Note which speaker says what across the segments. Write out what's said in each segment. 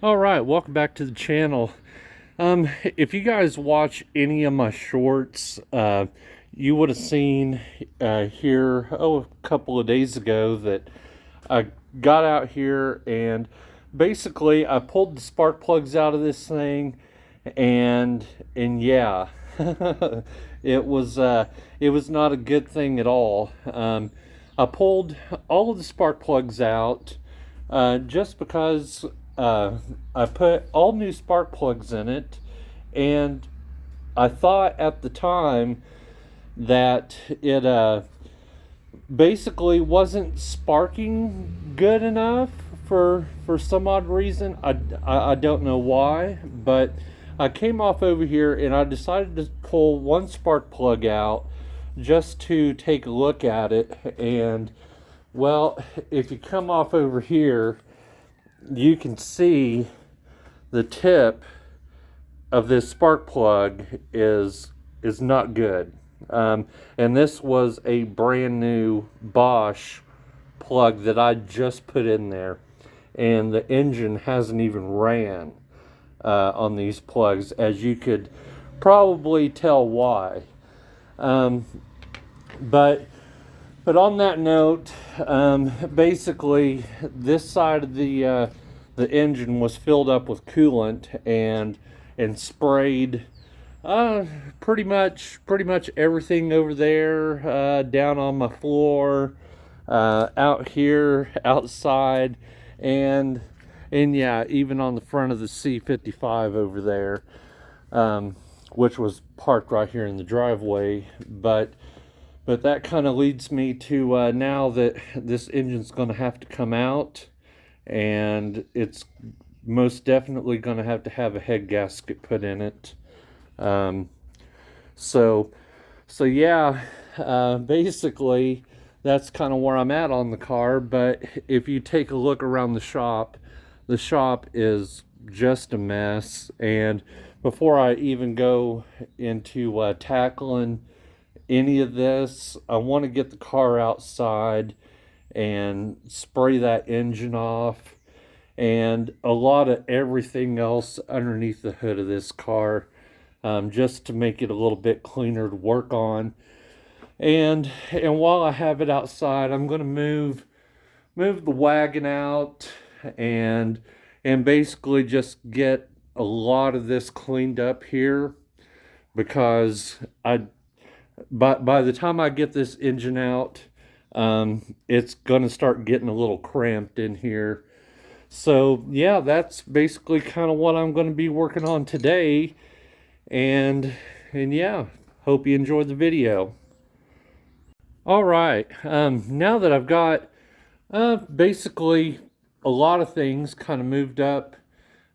Speaker 1: All right, welcome back to the channel. If you guys watch any of my shorts, you would have seen here, a couple of days ago that I got out here and basically I pulled the spark plugs out of this thing, and yeah, it was not a good thing at all. I pulled all of the spark plugs out just because I put all new spark plugs in it, and I thought at the time that it basically wasn't sparking good enough for some odd reason. I don't know why, but I came off over here and I decided to pull one spark plug out just to take a look at it. And well, if you come off over here, you can see the tip of this spark plug is not good. And this was a brand new Bosch plug that I just put in there, and the engine hasn't even ran on these plugs, as you could probably tell why. Um, but but on that note, basically this side of the engine was filled up with coolant and sprayed pretty much everything over there, down on my floor, out here, outside, and yeah, even on the front of the C55 over there, which was parked right here in the driveway. But that kind of leads me to now that this engine's going to have to come out, and it's most definitely going to have a head gasket put in it. Um, so, so yeah, basically, that's kind of where I'm at on the car. But if you take a look around the shop is just a mess. And before I even go into tackling any of this, I want to get the car outside and spray that engine off and a lot of everything else underneath the hood of this car, just to make it a little bit cleaner to work on. And while I have it outside, I'm going to move the wagon out and basically just get a lot of this cleaned up here, because by the time I get this engine out, it's gonna start getting a little cramped in here. So yeah, that's basically kind of what I'm going to be working on today. And yeah, hope you enjoyed the video. All right, now that I've got basically a lot of things kind of moved up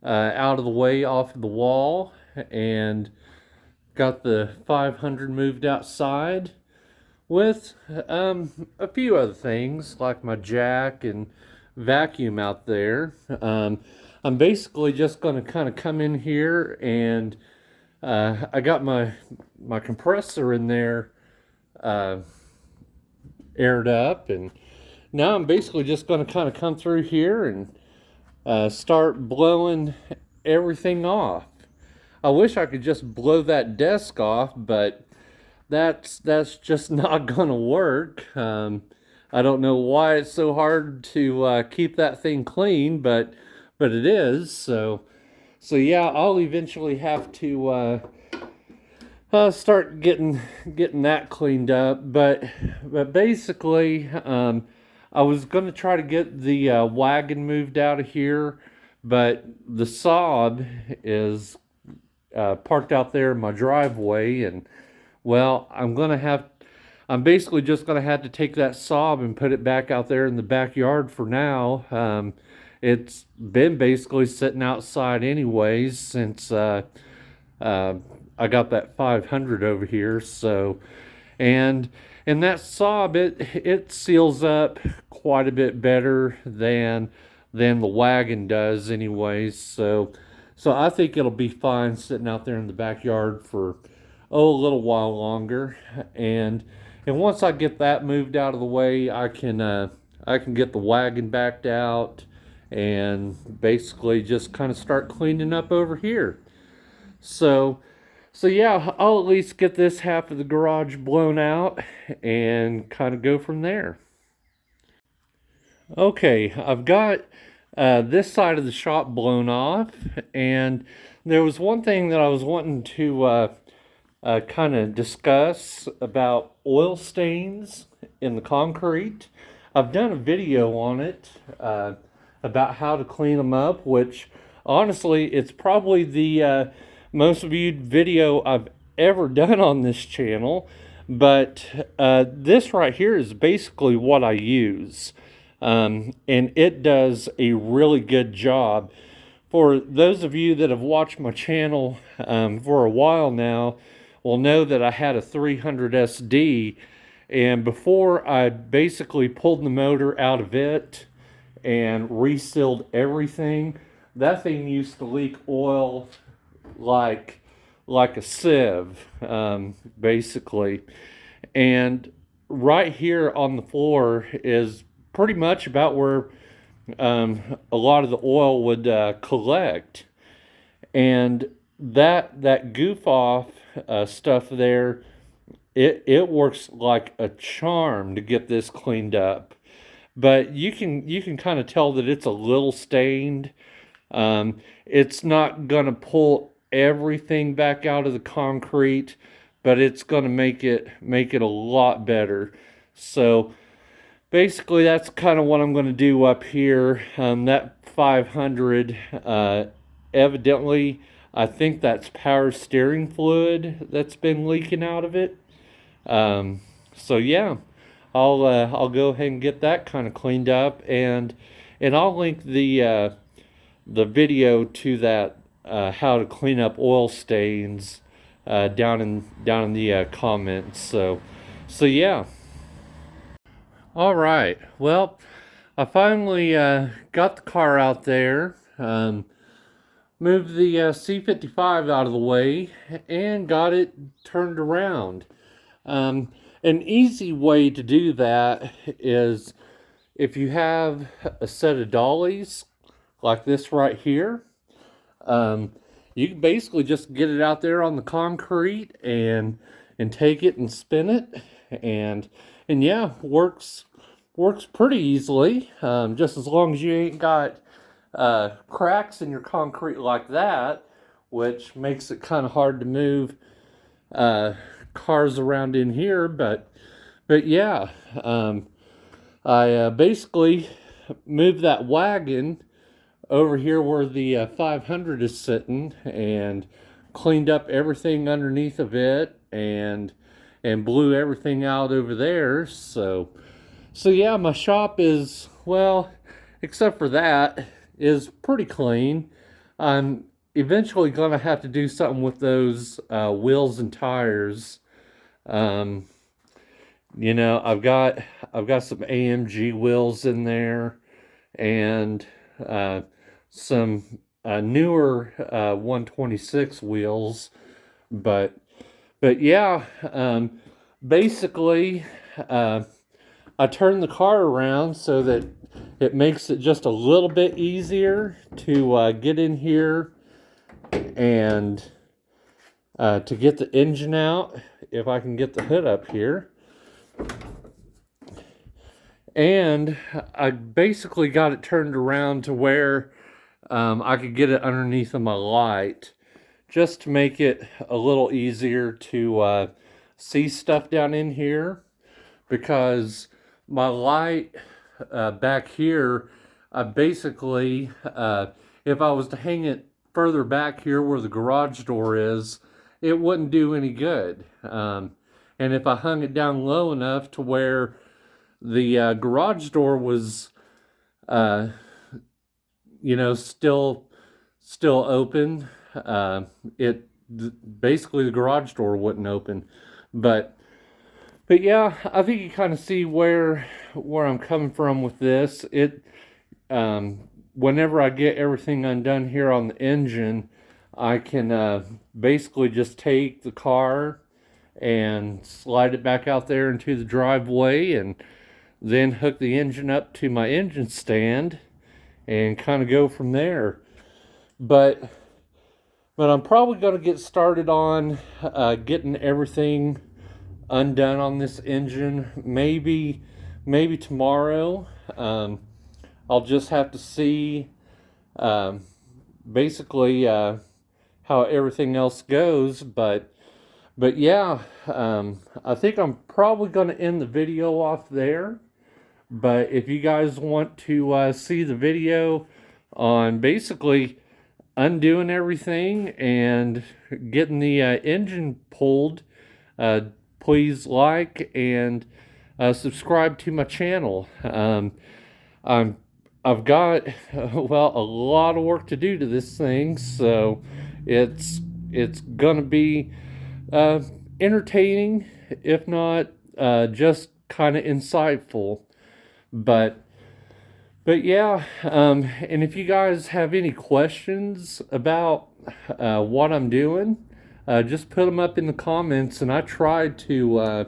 Speaker 1: out of the way off of the wall, and got the 500 moved outside with a few other things like my jack and vacuum out there. I'm basically just going to kind of come in here, and I got my compressor in there uh, aired up, and now I'm basically just going to kind of come through here and start blowing everything off. I wish I could just blow that desk off, but that's just not gonna work. I don't know why it's so hard to keep that thing clean, but it is. So yeah, I'll eventually have to start getting that cleaned up. But basically, I was gonna try to get the wagon moved out of here, but the Saab is parked out there in my driveway, and well, I'm basically just gonna have to take that Saab and put it back out there in the backyard for now. It's been basically sitting outside anyways since uh, I got that 500 over here. So, and that Saab, it seals up quite a bit better than the wagon does anyways. So I think it'll be fine sitting out there in the backyard for a little while longer. And once I get that moved out of the way, I can get the wagon backed out and basically just kind of start cleaning up over here. So yeah, I'll at least get this half of the garage blown out and kind of go from there. Okay, I've got this side of the shop blown off, and there was one thing that I was wanting to kind of discuss about oil stains in the concrete. I've done a video on it about how to clean them up, which honestly, it's probably the most viewed video I've ever done on this channel. But this right here is basically what I use. And it does a really good job. For those of you that have watched my channel for a while now, will know that I had a 300 SD, and before I basically pulled the motor out of it and resealed everything, that thing used to leak oil like a sieve, basically. And right here on the floor is pretty much about where a lot of the oil would collect. And that goof off stuff there, it works like a charm to get this cleaned up. But you can kind of tell that it's a little stained. It's not gonna pull everything back out of the concrete, but it's gonna make it a lot better. So basically, that's kind of what I'm going to do up here. That 500, evidently, I think that's power steering fluid that's been leaking out of it. So yeah, I'll go ahead and get that kind of cleaned up, and I'll link the video to that how to clean up oil stains down in the comments. So yeah. All right. Well, I finally got the car out there, moved the C55 out of the way, and got it turned around. An easy way to do that is if you have a set of dollies like this right here, you can basically just get it out there on the concrete and take it and spin it, and yeah, works pretty easily. Just as long as you ain't got cracks in your concrete like that, which makes it kind of hard to move cars around in here. But yeah, I basically moved that wagon over here where the 500 is sitting, and cleaned up everything underneath of it, and blew everything out over there. So yeah, my shop is, well, except for that, is pretty clean. I'm eventually gonna have to do something with those wheels and tires. You know, I've got some AMG wheels in there, and some newer 126 wheels, but yeah, basically, I turned the car around so that it makes it just a little bit easier to get in here and to get the engine out, if I can get the hood up here. And I basically got it turned around to where I could get it underneath of my light, just to make it a little easier to see stuff down in here, because my light back here, I basically, if I was to hang it further back here where the garage door is, it wouldn't do any good. And if I hung it down low enough to where the garage door was, you know, still open, basically the garage door wouldn't open. But yeah, I think you kind of see where I'm coming from with this. Whenever I get everything undone here on the engine, I can basically just take the car and slide it back out there into the driveway, and then hook the engine up to my engine stand, and kind of go from there. But I'm probably going to get started on getting everything undone on this engine. Maybe tomorrow. I'll just have to see um, basically how everything else goes. But yeah, I think I'm probably going to end the video off there. But if you guys want to see the video on basically undoing everything and getting the engine pulled, please like and subscribe to my channel. I've got well, a lot of work to do to this thing, so it's gonna be entertaining, if not just kind of insightful. But yeah, and if you guys have any questions about what I'm doing, just put them up in the comments, and I try to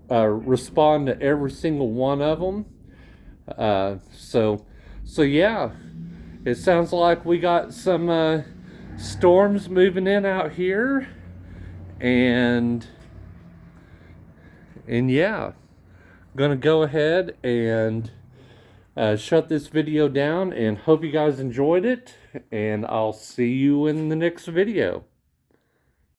Speaker 1: respond to every single one of them. So yeah, it sounds like we got some storms moving in out here, and yeah, gonna go ahead and shut this video down, and hope you guys enjoyed it, and I'll see you in the next video.